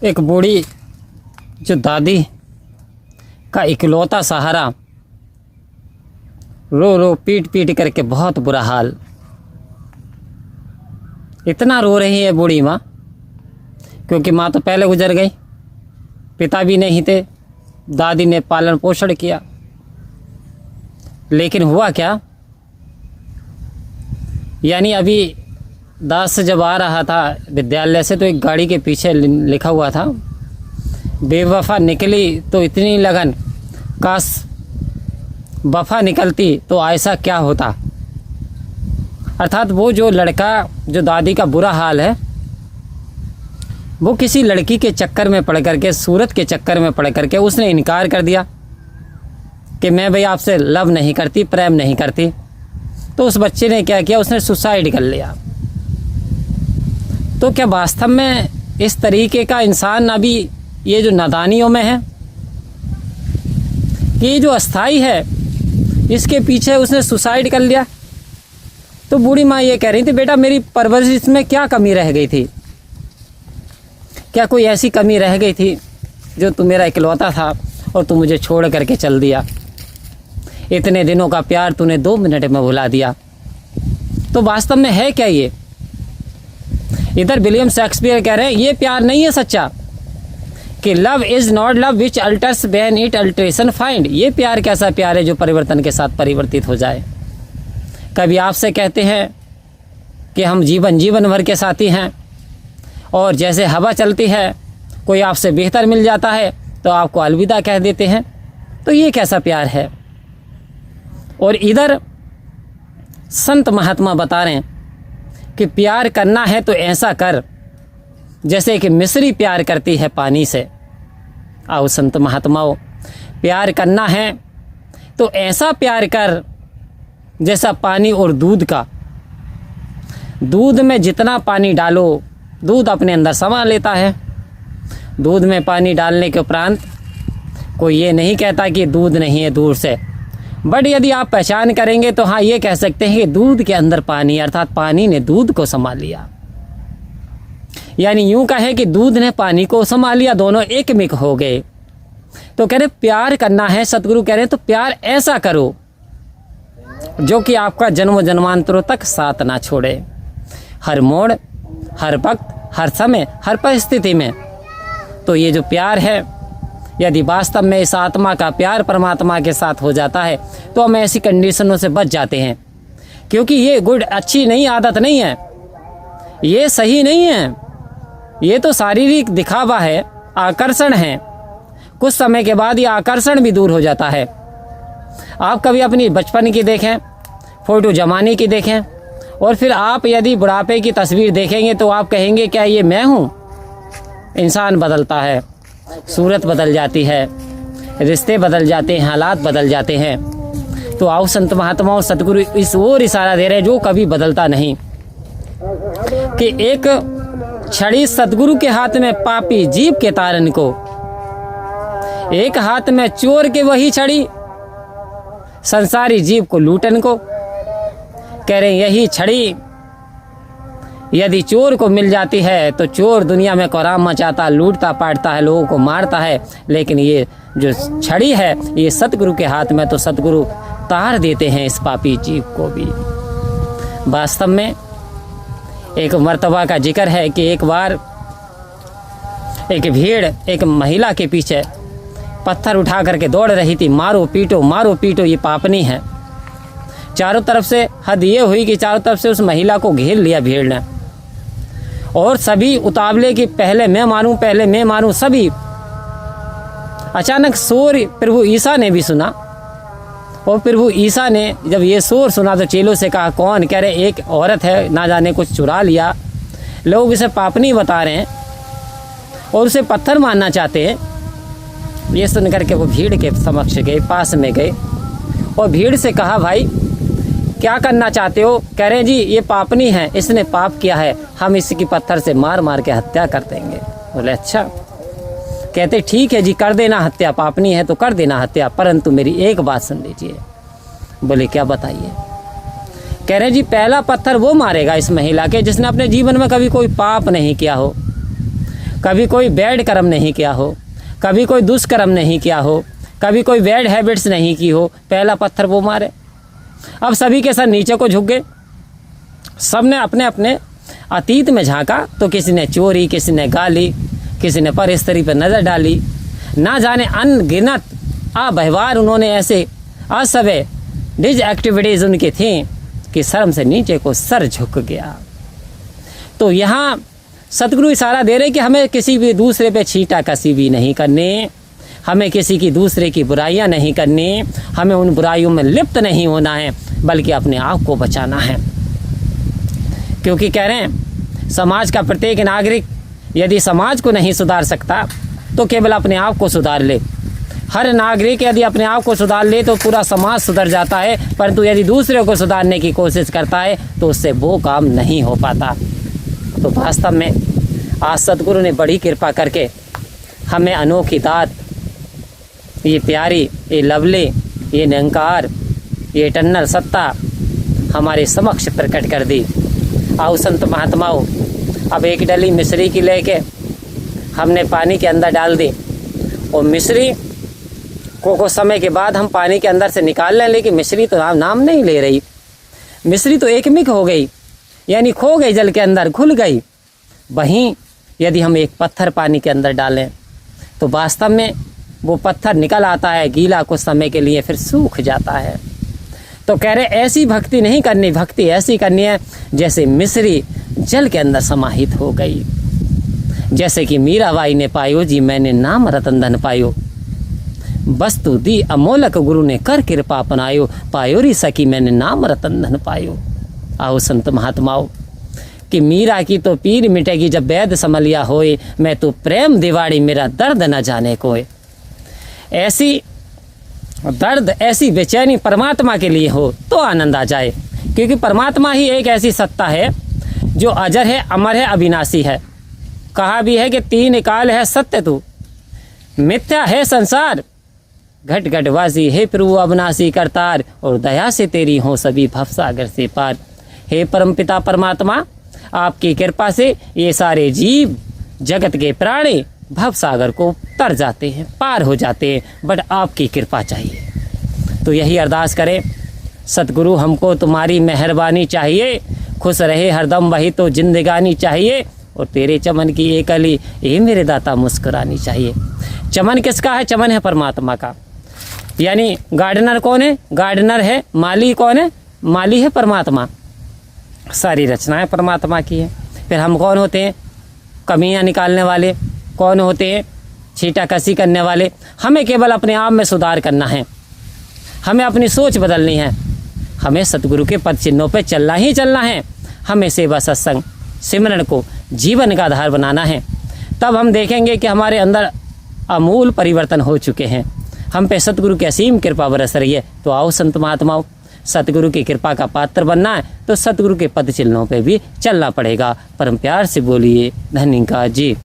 एक बूढ़ी जो दादी का इकलौता सहारा, रो रो पीट पीट करके बहुत बुरा हाल। इतना रो रही है बूढ़ी माँ क्योंकि माँ तो पहले गुजर गई, पिता भी नहीं थे, दादी ने पालन पोषण किया। लेकिन हुआ क्या, यानी अभी दास जब आ रहा था विद्यालय से तो एक गाड़ी के पीछे लिखा हुआ था, बेवफा निकली तो इतनी लगन, काश वफा निकलती तो ऐसा क्या होता। अर्थात वो जो लड़का, जो दादी का बुरा हाल है, वो किसी लड़की के चक्कर में पड़ करके, सूरत के चक्कर में पड़ करके उसने इनकार कर दिया कि मैं भाई आपसे लव नहीं करती, प्रेम नहीं करती। तो उस बच्चे ने क्या किया, उसने सुसाइड कर लिया। तो क्या वास्तव में इस तरीके का इंसान अभी ये जो नादानियों में है, कि ये जो अस्थाई है, इसके पीछे उसने सुसाइड कर लिया। तो बूढ़ी माँ ये कह रही थी, बेटा मेरी परवरिश में क्या कमी रह गई थी, क्या कोई ऐसी कमी रह गई थी जो तू मेरा इकलौता था और तू मुझे छोड़ करके चल दिया। इतने दिनों का प्यार तूने 2 मिनट में भुला दिया। तो वास्तव में है क्या ये? इधर विलियम शेक्सपियर कह रहे हैं ये प्यार नहीं है सच्चा, कि love is not love which altars when it alteration find. ये प्यार कैसा प्यार है जो परिवर्तन के साथ परिवर्तित हो जाए। कभी आपसे कहते हैं कि हम जीवन भर के साथी हैं, और जैसे हवा चलती है कोई आपसे बेहतर मिल जाता है तो आपको अलविदा कह देते हैं। तो ये कैसा प्यार है? और इधर संत महात्मा बता रहे हैं कि प्यार करना है तो ऐसा कर जैसे कि मिस्री प्यार करती है पानी से। आओ संत महात्माओं, प्यार करना है तो ऐसा प्यार कर जैसा पानी और दूध का। दूध में जितना पानी डालो, दूध अपने अंदर समा लेता है। दूध में पानी डालने के उपरांत कोई ये नहीं कहता कि दूध नहीं है दूर से, बट यदि आप पहचान करेंगे तो हाँ ये कह सकते हैं कि दूध के अंदर पानी, अर्थात पानी ने दूध को संभाल लिया। यानी यूं कहे कि दूध ने पानी को संभाल लिया, दोनों एक मिक हो गए। तो कह रहे प्यार करना है, सतगुरु कह रहे हैं तो प्यार ऐसा करो जो कि आपका जन्म जन्मांतरों तक साथ ना छोड़े, हर मोड़, हर वक्त, हर समय, हर परिस्थिति में। तो ये जो प्यार है, यदि वास्तव में इस आत्मा का प्यार परमात्मा के साथ हो जाता है तो हम ऐसी कंडीशनों से बच जाते हैं। क्योंकि ये गुड अच्छी नहीं, आदत नहीं है, ये सही नहीं है, ये तो शारीरिक दिखावा है, आकर्षण है। कुछ समय के बाद ये आकर्षण भी दूर हो जाता है। आप कभी अपनी बचपन की देखें, फोटो जमाने की देखें, और फिर आप यदि बुढ़ापे की तस्वीर देखेंगे तो आप कहेंगे क्या ये मैं हूँ? इंसान बदलता है, सूरत बदल जाती है, रिश्ते बदल जाते हैं, हालात बदल जाते हैं। तो आओ संत महात्माओं, सतगुरु इस ओर इशारा दे रहे हैं जो कभी बदलता नहीं, कि एक छड़ी सतगुरु के हाथ में पापी जीव के तारन को, एक हाथ में चोर के वही छड़ी संसारी जीव को लूटन को। कह रहे यही छड़ी यदि चोर को मिल जाती है तो चोर दुनिया में कोहराम मचाता, लूटता पाटता है, लोगों को मारता है। लेकिन ये जो छड़ी है ये सतगुरु के हाथ में, तो सतगुरु तार देते हैं इस पापी जीव को भी। वास्तव में एक मर्तबा का जिक्र है कि एक बार एक भीड़ एक महिला के पीछे पत्थर उठा करके दौड़ रही थी, मारो पीटो ये पापनी है। चारों तरफ से हद ये हुई कि चारों तरफ से उस महिला को घेर लिया भीड़ ने, और सभी उतावले कि पहले मैं मारूं सभी। अचानक शोर प्रभु ईसा ने भी सुना, और प्रभु ईसा ने जब ये शोर सुना तो चेलों से कहा कौन? कह रहे एक औरत है, ना जाने कुछ चुरा लिया, लोग इसे पापनी बता रहे हैं और उसे पत्थर मारना चाहते हैं। ये सुन करके वो भीड़ के समक्ष गए, पास में गए, और भीड़ से कहा भाई क्या करना चाहते हो? कह रहे जी ये पापनी है, इसने पाप किया है, हम इसकी पत्थर से मार मार के हत्या कर देंगे। बोले अच्छा। कहते ठीक है जी कर देना हत्या, पापनी है तो कर देना हत्या, परंतु मेरी एक बात सुन लीजिए। बोले क्या बताइए? कह रहे जी पहला पत्थर वो मारेगा इस महिला के जिसने अपने जीवन में कभी कोई पाप नहीं किया हो, कभी कोई बैड कर्म नहीं किया हो, कभी कोई दुष्कर्म नहीं किया हो, कभी कोई बैड हैबिट्स नहीं की हो, पहला पत्थर वो मारे। अब सभी के सर नीचे को झुक गए, सब ने अपने अपने अतीत में झांका तो किसी ने चोरी, किसी ने गाली, किसी ने पर स्त्री पर नज़र डाली, ना जाने अनगिनत व्यवहार उन्होंने ऐसे असभ्य डिज एक्टिविटीज़ उनकी थी कि शर्म से नीचे को सर झुक गया। तो यहाँ सतगुरु इशारा दे रहे कि हमें किसी भी दूसरे पे छींटा कसी भी नहीं करनी, हमें किसी की दूसरे की बुराइयां नहीं करनी, हमें उन बुराइयों में लिप्त नहीं होना है, बल्कि अपने आप को बचाना है। क्योंकि कह रहे हैं समाज का प्रत्येक नागरिक यदि समाज को नहीं सुधार सकता तो केवल अपने आप को सुधार ले। हर नागरिक यदि अपने आप को सुधार ले तो पूरा समाज सुधर जाता है, परंतु यदि दूसरे को सुधारने की कोशिश करता है तो उससे वो काम नहीं हो पाता। तो वास्तव में आज सतगुरु ने बड़ी कृपा करके हमें अनोखी दात, ये प्यारी, ये लवली, ये निरंकार, ये टन्नल सत्ता हमारे समक्ष प्रकट कर दी। आओ संत महात्माओं, अब एक डली मिश्री की लेके हमने पानी के अंदर डाल दी, और मिश्री को कुछ समय के बाद हम पानी के अंदर से निकाल लें, लेकिन मिश्री तो नाम नहीं ले रही। मिश्री तो एकमिक हो गई, यानी खो गई, जल के अंदर घुल गई। वहीं यदि हम एक पत्थर पानी के अंदर डालें तो वास्तव में वो पत्थर निकल आता है, गीला कुछ समय के लिए फिर सूख जाता है। तो कह रहे ऐसी भक्ति नहीं करनी, भक्ति ऐसी करनी है जैसे मिश्री जल के अंदर समाहित हो गई। जैसे कि मीराबाई ने पायो जी मैंने नाम रतन धन पायो, वस्तु दी अमोलक गुरु ने कर कृपा अपनायो, पायो री सकी मैंने नाम रतन धन पायो। आओ संत महात्माओं, कि मीरा की तो पीर मिटेगी जब वैद समलिया होए, मैं तो प्रेम दिवाड़ी मेरा दर्द न जाने कोई। ऐसी दर्द, ऐसी बेचैनी परमात्मा के लिए हो तो आनंद आ जाए, क्योंकि परमात्मा ही एक ऐसी सत्ता है जो अजर है, अमर है, अविनाशी है। कहा भी है कि तीन काल है सत्य तू, मिथ्या है संसार, घट घटवासी हे प्रभु अविनाशी करतार, और दया से तेरी हो सभी भवसागर से पार। हे परमपिता परमात्मा, आपकी कृपा से ये सारे जीव जगत के प्राणी भवसागर को तर जाते हैं, पार हो जाते हैं, बट आपकी कृपा चाहिए। तो यही अरदास करें, सतगुरु हमको तुम्हारी मेहरबानी चाहिए, खुश रहे हरदम वही तो जिंदगानी चाहिए, और तेरे चमन की एक अली ये मेरे दाता मुस्कुरानी चाहिए। चमन किसका है? चमन है परमात्मा का। यानी गार्डनर कौन है? गार्डनर है। माली कौन है? माली है परमात्मा। सारी रचनाएं परमात्मा की है। फिर हम कौन होते हैं? कमियां निकालने वाले। कौन होते हैं? छींटा कसी करने वाले। हमें केवल अपने आप में सुधार करना है, हमें अपनी सोच बदलनी है, हमें सतगुरु के पद चिन्हों पर चलना ही चलना है। हमें सेवा सत्संग सिमरन को जीवन का आधार बनाना है। तब हम देखेंगे कि हमारे अंदर आमूल परिवर्तन हो चुके हैं। हम पे सतगुरु की असीम कृपा बरस रही है। तो आओ संत महात्माओं, सतगुरु की कृपा का पात्र बनना है तो सतगुरु के पद चिन्हों पे भी चलना पड़ेगा। परम प्यार से बोलिए धन्यवाद जी।